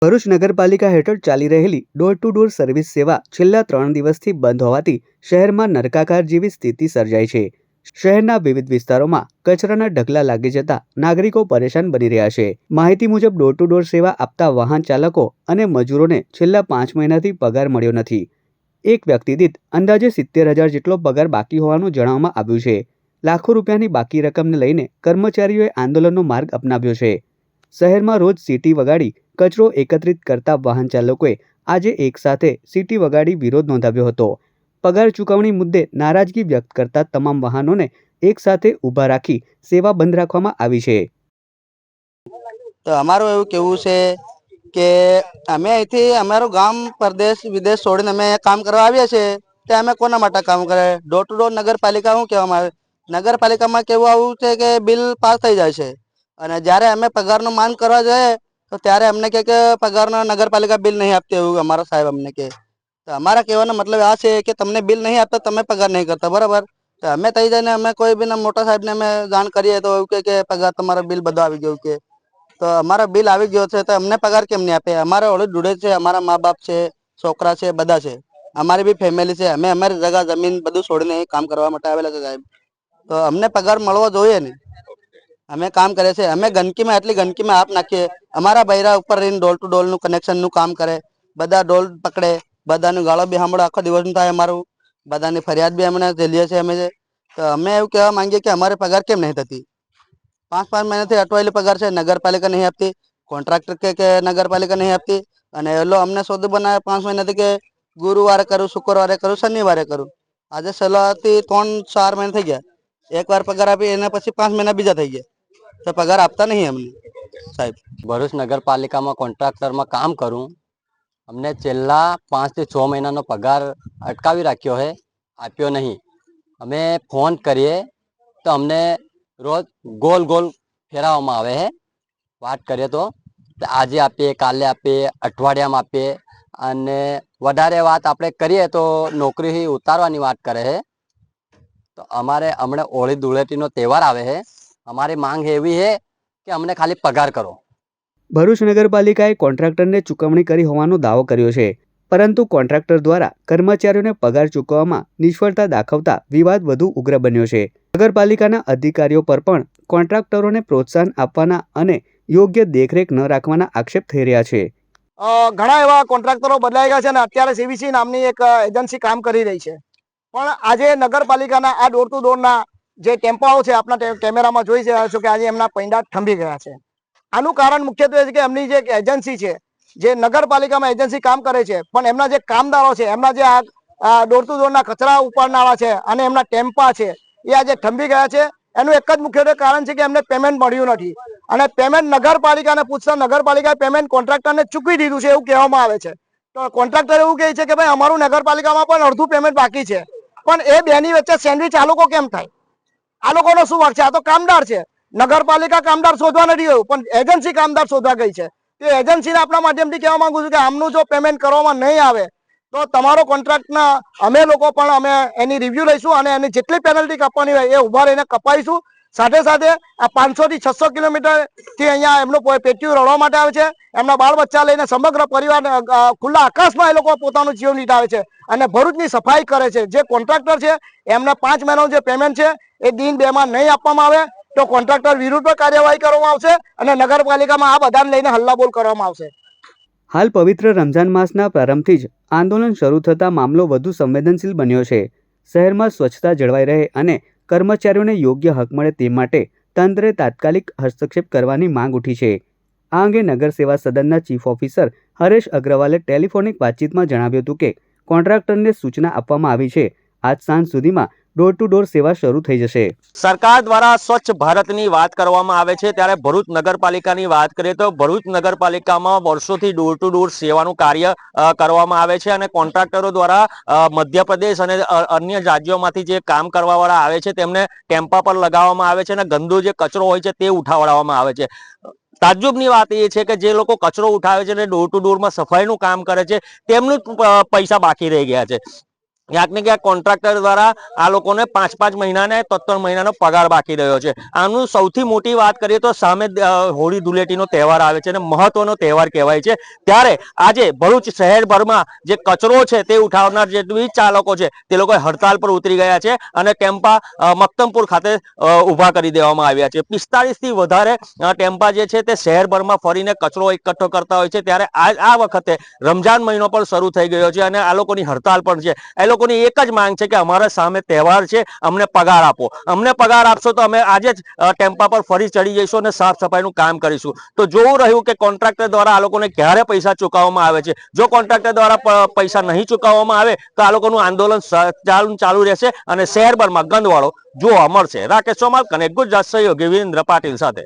ભરૂચ નગરપાલિકા હેઠળ ચાલી રહેલી ડોર ટુ ડોર સર્વિસ સેવા છેલ્લા 3 દિવસથી બંધ હોવાથી શહેરમાં નરકાકાર જેવી સ્થિતિ સર્જાઈ છે। શહેરના વિવિધ વિસ્તારોમાં કચરાના ઢગલા લાગી જતા નાગરિકો પરેશાન બની રહ્યા છે। માહિતી મુજબ ડોર ટુ ડોર સેવા આપતા વાહન ચાલકો અને મજૂરોને છેલ્લા 5 મહિનાથી પગાર મળ્યો નથી। એક વ્યક્તિ દીઠ અંદાજે 70,000 જેટલો પગાર બાકી હોવાનું જણાવવામાં આવ્યું છે। લાખો રૂપિયાની બાકી રકમને લઈને કર્મચારીઓએ આંદોલનનો માર્ગ અપનાવ્યો છે। શહેરમાં રોજ સીટી વગાડી કચરો એકત્રિત કરતા વાહન ચાલકોએ આજે એકસાથે સીટી વગાડી વિરોધ નોંધાવ્યો હતો। પગાર ચૂકવણી મુદ્દે નારાજગી વ્યક્ત કરતા તમામ વાહનોને એકસાથે ઊભા રાખી સેવા બંધ રાખવામાં આવી છે। તો અમારું એવું કેવું છે કે અમે અહીંથી અમારું ગામ પરદેશ વિદેશ છોડીને અમે કામ કરવા આવ્યા છે તે અમે કોના માટે કામ કરે? ડોર ટુ ડોર નગરપાલિકા શું કહેવામાં આવે? નગરપાલિકામાં કેવું આવું છે કે બિલ પાસ થઈ જાય છે અને જ્યારે અમે પગારનું માંગ કરવા જઈએ તો ત્યારે અમને કહે કે પગારના નગરપાલિકા બિલ નહીં આપતી, એવું અમારા સાહેબ અમને કહે। તો અમારા કહેવાનો મતલબ આ છે કે તમને બિલ નહીં આપતા, તમે પગાર નહીં કરતા, બરાબર? તો અમે થઈ જઈને અમે કોઈ બી મોટા સાહેબને અમે જાણ કરીએ તો એવું કે પગાર તમારા બિલ બધું આવી ગયું કે તો અમારા બિલ આવી ગયો છે તો અમને પગાર કેમ નહીં આપે? અમારે ઓળખ જોડે છે, અમારા મા બાપ છે, છોકરા છે, બધા છે, અમારી બી ફેમિલી છે। અમે અમારી જગા જમીન બધું છોડીને કામ કરવા માટે આવેલા છે સાહેબ, તો અમને પગાર મળવો જોઈએ ને। અમે કામ કરે છે, અમે ગંદકીમાં એટલી ગંદકીમાં આપ નાખીએ। અમારા બૈરા ઉપર રહીને ડોલ ટુ ડોલનું કનેક્શનનું કામ કરે, બધા ડોલ પકડે, બધાનું ગાળો બી સાંભળો, આખો દિવસનું થાય અમારું, બધાની ફરિયાદ બી અમને ઝેલીએ છીએ અમે। તો અમે એવું કહેવા માંગીએ કે અમારે પગાર કેમ નહીં થતી? 5 મહિનાથી અટવાયેલી પગાર છે, નગરપાલિકા નહીં આપતી, કોન્ટ્રાક્ટર કે નગરપાલિકા નહીં આપતી અને એલો અમને સોદું બનાવે 5 મહિનાથી કે ગુરુવારે કરું, શુક્રવારે કરું, શનિવારે કરું। આજે છેલ્લાથી 3-4 મહિના થઈ ગયા, એકવાર પગાર આપી એના પછી 5 મહિના બીજા થઈ ગયા તો પગાર આપતા નહીં અમને સાહેબ। ભરૂચ નગરપાલિકામાં કોન્ટ્રાક્ટરમાં કામ કરું, અમને છેલ્લા 5 થી 6 મહિનાનો પગાર અટકાવી રાખ્યો છે, આપ્યો નહીં। અમે ફોન કરીએ તો અમને રોજ ગોલ ગોલ ફેરવવામાં આવે છે। વાત કરીએ તો આજે આપીએ, કાલે આપીએ, અઠવાડિયામાં આપીએ અને વધારે વાત આપણે કરીએ તો નોકરીથી ઉતારવાની વાત કરે છે। તો અમારે હમણાં હોળી ધૂળેટીનો તહેવાર આવે છે, અમારી માંગ એવી છે કે અમને ખાલી પગાર કરો। ભરૂચ નગરપાલિકાએ કોન્ટ્રાક્ટરને ચૂકવણી કરી હોવાનો દાવો કર્યો છે, પરંતુ કોન્ટ્રાક્ટર દ્વારા કર્મચારીઓને પગાર ચૂકવવામાં નિષ્ફળતા દાખવતા વિવાદ વધુ ઉગ્ર બન્યો છે। નગરપાલિકાના અધિકારીઓ પર પણ કોન્ટ્રાક્ટરોને પ્રોત્સાહન આપવાના અને યોગ્ય દેખરેખ ન રાખવાના આક્ષેપ થઈ રહ્યા છે। ઘણા એવા કોન્ટ્રાક્ટરો બદલાઈ ગયા છે અને અત્યારે સીવીસી નામની એક એજન્સી કામ કરી રહી છે, પણ આજે નગરપાલિકાના આ ડોર ટુ ડોરના જે ટેમ્પાઓ છે, આપણા કેમેરામાં જોઈ રહ્યા છો કે આજે એમના પૈંડા થંભી ગયા છે। આનું કારણ મુખ્યત્વે છે કે એમની જે એજન્સી છે, જે નગરપાલિકામાં એજન્સી કામ કરે છે, પણ એમના જે કામદારો છે, એમના જે આ ડોર ટુ ડોરના કચરા ઉપાડનારા છે અને એમના ટેમ્પા છે એ આજે થંભી ગયા છે। એનું એક જ મુખ્ય કારણ છે કે એમને પેમેન્ટ મળ્યું નથી અને પેમેન્ટ નગરપાલિકાને પૂછતા નગરપાલિકાએ પેમેન્ટ કોન્ટ્રાક્ટરને ચૂકવી દીધું છે એવું કહેવામાં આવે છે। તો કોન્ટ્રાક્ટર એવું કહે છે કે ભાઈ અમારું નગરપાલિકામાં પણ અડધું પેમેન્ટ બાકી છે, પણ એ બેની વચ્ચે સેન્ડવિચ આ લોકો કેમ થાય? આ લોકોનો શું વાંક છે? આ તો કામદાર છે, નગરપાલિકા કામદાર શોધવા નથી ગયું પણ એજન્સી કામદાર શોધવા ગઈ છે। તો એજન્સીને આપણા માધ્યમથી કહેવા માંગુ છું કે આમનું જો પેમેન્ટ કરવામાં નહીં આવે તો તમારો કોન્ટ્રાક્ટના અમે લોકો પણ અમે એની રિવ્યુ લઈશું અને એની જેટલી પેનલ્ટી કાપવાની હોય એ ઉભા રહીને કપાઈશું। સાથે સાથે આ 500 થી 600 કિલોમીટરથી અહીંયા એમનું પેટીયું રડવા માટે આવે છે, એમના બાળ બચ્ચા લઈને સમગ્ર પરિવાર ખુલ્લા આકાશમાં એ લોકો પોતાનું જીવન નીટાવે છે અને ભરૂચની સફાઈ કરે છે। જે કોન્ટ્રાક્ટર છે એમને 5 મહિનાનું જે પેમેન્ટ છે એ દિન 2 માં નહીં આપવામાં આવે તો કોન્ટ્રાક્ટર વિરુદ્ધ પર કાર્યવાહી કરવામાં આવશે અને નગરપાલિકામાં આ બધાને લઈને હલ્લાબોલ કરવામાં આવશે। હાલ પવિત્ર રમઝાન માસના પ્રારંભથી જ આંદોલન શરૂ થતા મામલો વધુ સંવેદનશીલ બન્યો છે। શહેરમાં સ્વચ્છતા જળવાઈ રહે અને કર્મચારીઓને યોગ્ય હક મળે તે માટે તંત્રે તાત્કાલિક હસ્તક્ષેપ કરવાની માંગ ઉઠી છે। આ અંગે નગર સેવા સદનના ચીફ ઓફિસર હરેશ અગ્રવાલે ટેલિફોનિક વાતચીતમાં જણાવ્યું હતું કે કોન્ટ્રાક્ટરને સૂચના આપવામાં આવી છે, આજ સાંજ સુધીમાં ડોર ટુ ડોર સેવા શરૂ થઈ જશે। સરકાર દ્વારા સ્વચ્છ ભારતની વાત કરવામાં આવે છે ત્યારે ભરૂચ નગરપાલિકાની વાત કરીએ તો ભરૂચ નગરપાલિકામાં વર્ષોથી ડોર ટુ ડોર સેવાનું કાર્ય કરવામાં આવે છે અને કોન્ટ્રાક્ટરો દ્વારા મધ્યપ્રદેશ અને અન્ય રાજ્યોમાંથી જે કામ કરવાવાળા આવે છે તેમને ટેમ્પા પર લગાવવામાં આવે છે અને ગંદો જે કચરો હોય છે તે ઉઠાવવામાં આવે છે। તાજુબની વાત એ છે કે જે લોકો કચરો ઉઠાવે છે અને ડોર ટુ ડોરમાં સફાઈનું કામ કરે છે તેમનું પૈસા બાકી રહી ગયા છે। ક્યાંક ને ક્યાંક કોન્ટ્રાક્ટર દ્વારા આ લોકોને 5-5 મહિનાને 3-3 મહિનાનો પગાર બાકી રહ્યો છે. આનું સૌથી મોટી વાત કરીએ તો સામે હોળી ધૂળેટીનો તહેવાર આવે છે અને મહત્વનો તહેવાર કહેવાય છે. ત્યારે આજે ભરૂચ શહેરભરમાં જે કચરો છે તે ઉઠાવનાર જે વીજ ચાલકો છે તે લોકો હડતાલ પર ઉતરી ગયા છે અને ટેમ્પા મક્તમપુર ખાતે ઊભા કરી દેવામાં આવ્યા છે. 45 થી વધારે ટેમ્પા જે છે તે શહેરભરમાં ફરીને કચરો એકઠો કરતા હોય છે. ત્યારે આ વખતે રમજાન મહિનો પણ શરૂ થઈ ગયો છે અને આ લોકોની હડતાલ પણ છે. એ લોકોની એક જ માંગ છે કે અમારા સામે તહેવાર છે, અમને પગાર આપો. અમને પગાર આપશો તો અમે આજે જ ટેમ્પા પર ફરી ચડી જઈશું અને સાફ સફાઈનું કામ કરીશું. તો જોવું રહ્યું કે કોન્ટ્રાક્ટર દ્વારા આ લોકોને ક્યારે પૈસા ચૂકવવામાં આવે છે. જો કોન્ટ્રાક્ટર દ્વારા પૈસા નહીં ચૂકવવામાં આવે તો આ લોકોનું આંદોલન ચાલુ રહેશે અને શહેરભરમાં ગંદવાળો જોવા મળશે. રાકેશ ચોમાલ, કનેક્ટ ગુજરાત, સહયોગી વિરેન્દ્ર પાટીલ સાથે.